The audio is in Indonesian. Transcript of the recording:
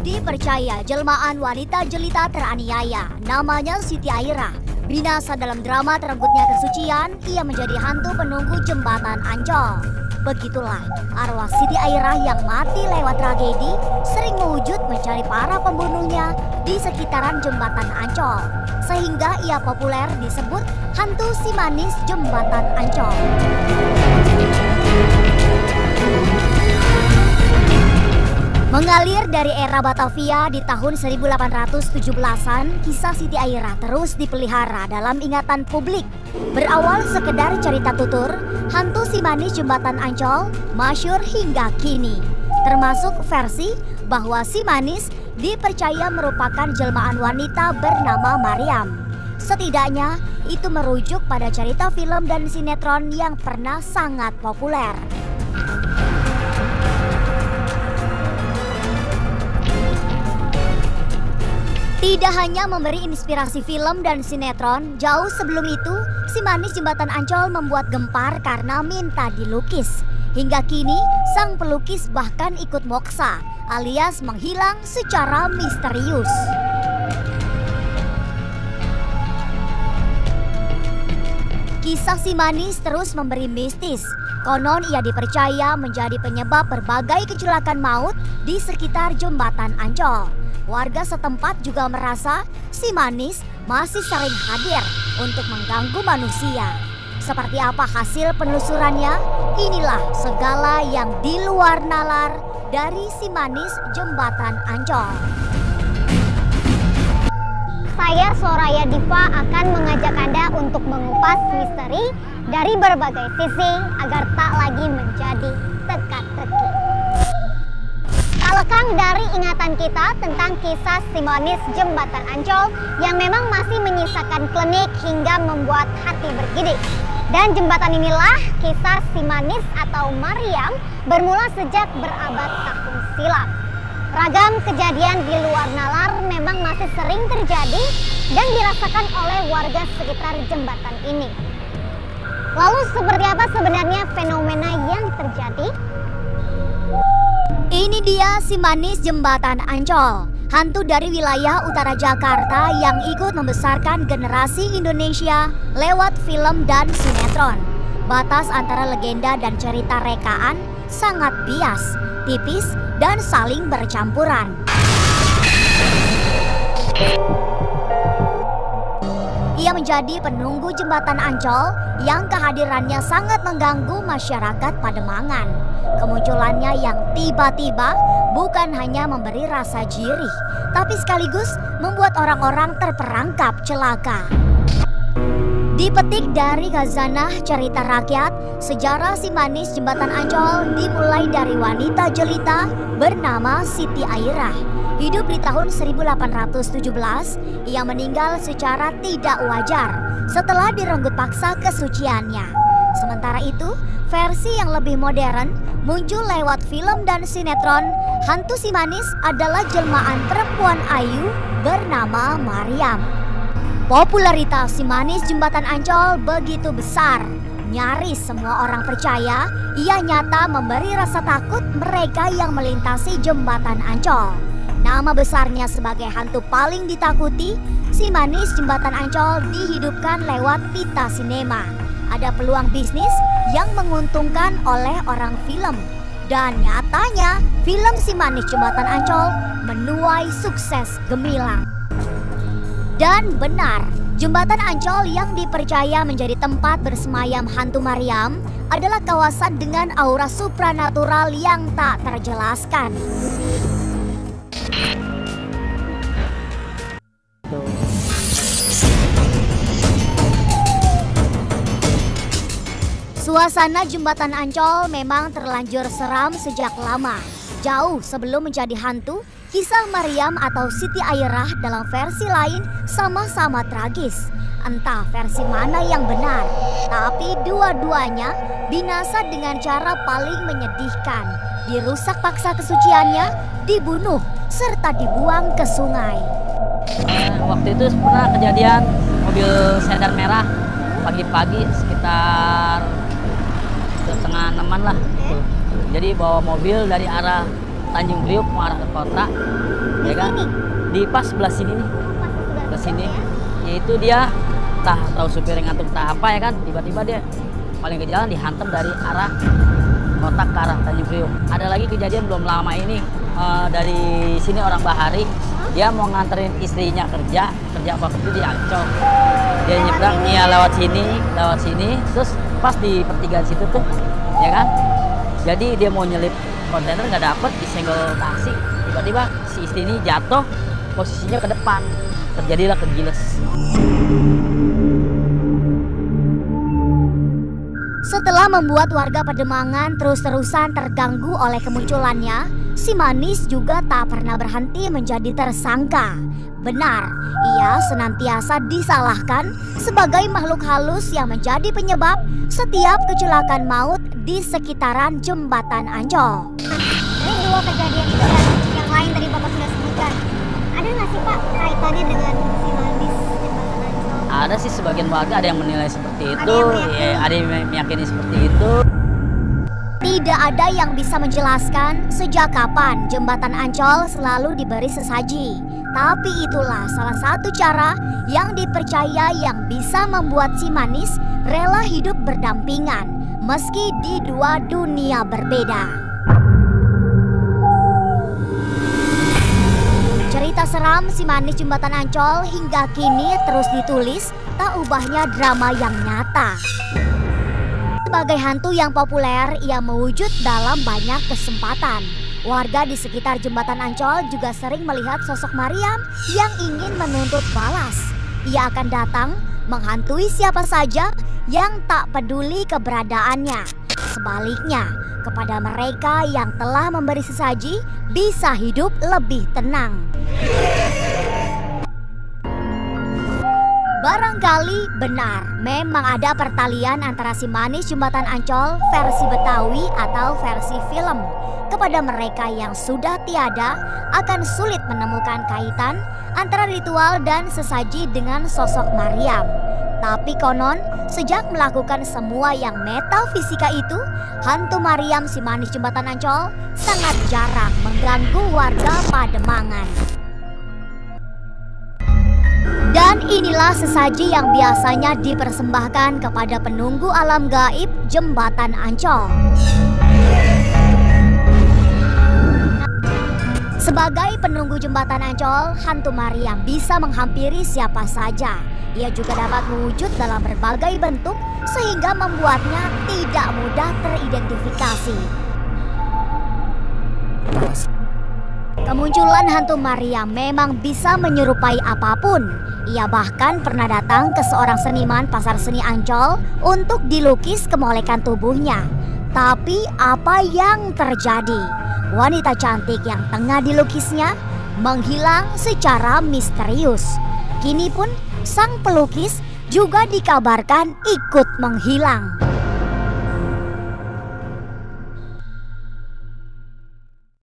Dipercaya jelmaan wanita jelita teraniaya, namanya Siti Airah. Binasa dalam drama terenggutnya kesucian, ia menjadi hantu penunggu jembatan Ancol. Begitulah arwah Siti Airah yang mati lewat tragedi sering mewujud mencari para pembunuhnya di sekitaran jembatan Ancol. Sehingga ia populer disebut hantu si manis jembatan Ancol. Mengalir dari era Batavia di tahun 1817-an, kisah Siti Airah terus dipelihara dalam ingatan publik. Berawal sekedar cerita tutur, hantu si manis jembatan Ancol masyhur hingga kini. Termasuk versi bahwa si manis dipercaya merupakan jelmaan wanita bernama Mariam. Setidaknya itu merujuk pada cerita film dan sinetron yang pernah sangat populer. Tidak hanya memberi inspirasi film dan sinetron, jauh sebelum itu, si manis jembatan Ancol membuat gempar karena minta dilukis. Hingga kini, sang pelukis bahkan ikut moksa, alias menghilang secara misterius. Kisah si manis terus memberi mistis. Konon ia dipercaya menjadi penyebab berbagai kecelakaan maut di sekitar jembatan Ancol. Warga setempat juga merasa si manis masih sering hadir untuk mengganggu manusia. Seperti apa hasil penelusurannya? Inilah segala yang di luar nalar dari si manis jembatan Ancol. Saya Soraya Diva akan mengajak Anda untuk mengupas misteri dari berbagai sisi agar tak lagi menjadi teka-teki. Tak lekang dari ingatan kita tentang kisah si manis jembatan Ancol yang memang masih menyisakan klinik hingga membuat hati bergidik. Dan jembatan inilah kisah si manis atau Mariam bermula sejak berabad tahun silam. Ragam kejadian di luar nalar memang masih sering terjadi dan dirasakan oleh warga sekitar jembatan ini. Lalu seperti apa sebenarnya fenomena yang terjadi? Ini dia si manis jembatan Ancol, hantu dari wilayah utara Jakarta yang ikut membesarkan generasi Indonesia lewat film dan sinetron. Batas antara legenda dan cerita rekaan sangat bias, tipis, dan saling bercampuran. Ia menjadi penunggu jembatan Ancol yang kehadirannya sangat mengganggu masyarakat Pademangan. Kemunculannya yang tiba-tiba bukan hanya memberi rasa jirih, tapi sekaligus membuat orang-orang terperangkap celaka. Dipetik dari khazanah cerita rakyat, sejarah si manis jembatan Ancol dimulai dari wanita jelita bernama Siti Airah. Hidup di tahun 1817, ia meninggal secara tidak wajar setelah direnggut paksa kesuciannya. Sementara itu, versi yang lebih modern muncul lewat film dan sinetron. Hantu si manis adalah jelmaan perempuan ayu bernama Mariam. Popularitas si manis jembatan Ancol begitu besar, nyaris semua orang percaya ia nyata memberi rasa takut mereka yang melintasi jembatan Ancol. Nama besarnya sebagai hantu paling ditakuti, si manis jembatan Ancol dihidupkan lewat pita sinema. Ada peluang bisnis yang menguntungkan oleh orang film. Dan nyatanya film si manis jembatan Ancol menuai sukses gemilang. Dan benar, jembatan Ancol yang dipercaya menjadi tempat bersemayam hantu Mariam adalah kawasan dengan aura supranatural yang tak terjelaskan. Suasana jembatan Ancol memang terlanjur seram sejak lama. Jauh sebelum menjadi hantu, kisah Mariam atau Siti Airah dalam versi lain sama-sama tragis. Entah versi mana yang benar, tapi dua-duanya binasa dengan cara paling menyedihkan. Dirusak paksa kesuciannya, dibunuh, serta dibuang ke sungai. Waktu itu pernah kejadian mobil sedan merah pagi-pagi sekitar setengah 6-an lah. Jadi bawa mobil dari arah Tanjung Priok mengarah ke kota. Ya kan? Di pas sebelah sini nih. Ke sini. Yaitu dia tahu supir yang ngantuk apa ya kan, tiba-tiba dia paling ke jalan dihantam dari arah kota ke arah Tanjung Priok. Ada lagi kejadian belum lama ini dari sini orang Bahari, dia mau nganterin istrinya kerja waktu itu di Ancol. Dia nyebrang lewat sini, terus pas di pertigaan situ tuh, ya kan. Jadi dia mau nyelip kontainer nggak dapet, disenggol taksi. Tiba-tiba si istri ini jatuh, posisinya ke depan, terjadilah kegiles. Setelah membuat warga Pademangan terus-terusan terganggu oleh kemunculannya, si Manis juga tak pernah berhenti menjadi tersangka. Benar, ia senantiasa disalahkan sebagai makhluk halus yang menjadi penyebab setiap kecelakaan maut di sekitaran Jembatan Ancol. Dari dua kejadian itu dan yang lain tadi Bapak sudah sebutkan, ada nggak sih Pak kaitannya dengan si Manis Jembatan Ancol? Ada sih sebagian warga ada yang menilai seperti itu, ada yang meyakini seperti itu. Tidak ada yang bisa menjelaskan sejak kapan Jembatan Ancol selalu diberi sesaji. Tapi itulah salah satu cara yang dipercaya yang bisa membuat si Manis rela hidup berdampingan meski di dua dunia berbeda. Cerita seram si Manis Jembatan Ancol hingga kini terus ditulis, tak ubahnya drama yang nyata. Sebagai hantu yang populer, ia mewujud dalam banyak kesempatan. Warga di sekitar Jembatan Ancol juga sering melihat sosok Mariam yang ingin menuntut balas. Ia akan datang menghantui siapa saja yang tak peduli keberadaannya. Sebaliknya, kepada mereka yang telah memberi sesaji bisa hidup lebih tenang. Barangkali benar, memang ada pertalian antara si Manis Jembatan Ancol versi Betawi atau versi film. Kepada mereka yang sudah tiada, akan sulit menemukan kaitan antara ritual dan sesaji dengan sosok Mariam. Tapi konon, sejak melakukan semua yang metafisika itu, hantu Mariam si Manis Jembatan Ancol sangat jarang mengganggu warga Pademangan. Dan inilah sesaji yang biasanya dipersembahkan kepada penunggu alam gaib Jembatan Ancol. Sebagai penunggu Jembatan Ancol, hantu Mariam bisa menghampiri siapa saja. Ia juga dapat mewujud dalam berbagai bentuk sehingga membuatnya tidak mudah teridentifikasi. Kemunculan hantu Mariam memang bisa menyerupai apapun. Ia bahkan pernah datang ke seorang seniman pasar seni Ancol untuk dilukis kemolekan tubuhnya. Tapi apa yang terjadi? Wanita cantik yang tengah dilukisnya menghilang secara misterius. Kini pun sang pelukis juga dikabarkan ikut menghilang.